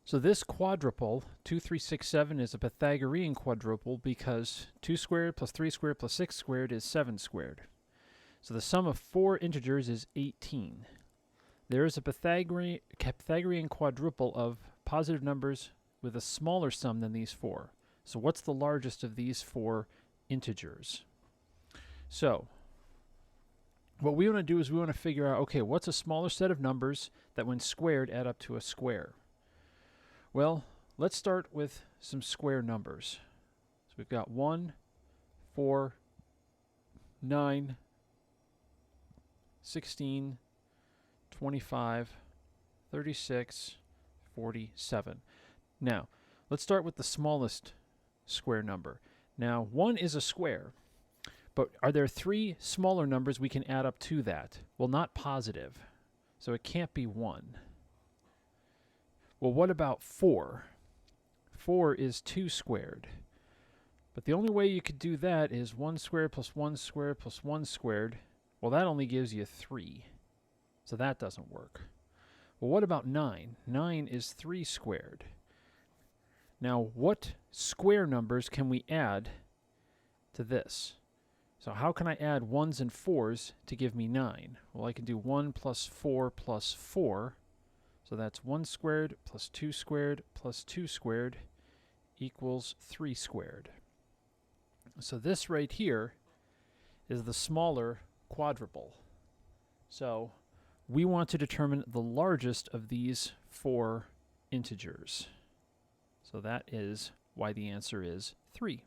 So this quadruple, 2, 3, 6, 7, is a Pythagorean quadruple because 2 squared plus 3 squared plus 6 squared is 7 squared. So the sum of 4 integers is 18. There is a Pythagorean quadruple of positive numbers with a smaller sum than these 4. So what's the largest of these 4 integers? So what we want to do is we want to figure out, okay, what's a smaller set of numbers that when squared add up to a square? Well, let's start with some square numbers. So we've got 1, 4, 9, 16, 25, 36, 47. Now, let's start with the smallest square number. Now, 1 is a square, but are there 3 smaller numbers we can add up to that? Well, not positive, so it can't be 1. Well, what about 4? 4 is 2 squared. But the only way you could do that is 1 squared plus 1 squared plus 1 squared. Well, that only gives you 3. So that doesn't work. Well, what about 9? 9 is 3 squared. Now, what square numbers can we add to this? So how can I add 1s and 4s to give me 9? Well, I can do 1 plus 4 plus 4. So that's 1 squared plus 2 squared plus 2 squared equals 3 squared. So this right here is the smaller quadruple. So we want to determine the largest of these 4 integers. So that is why the answer is 3.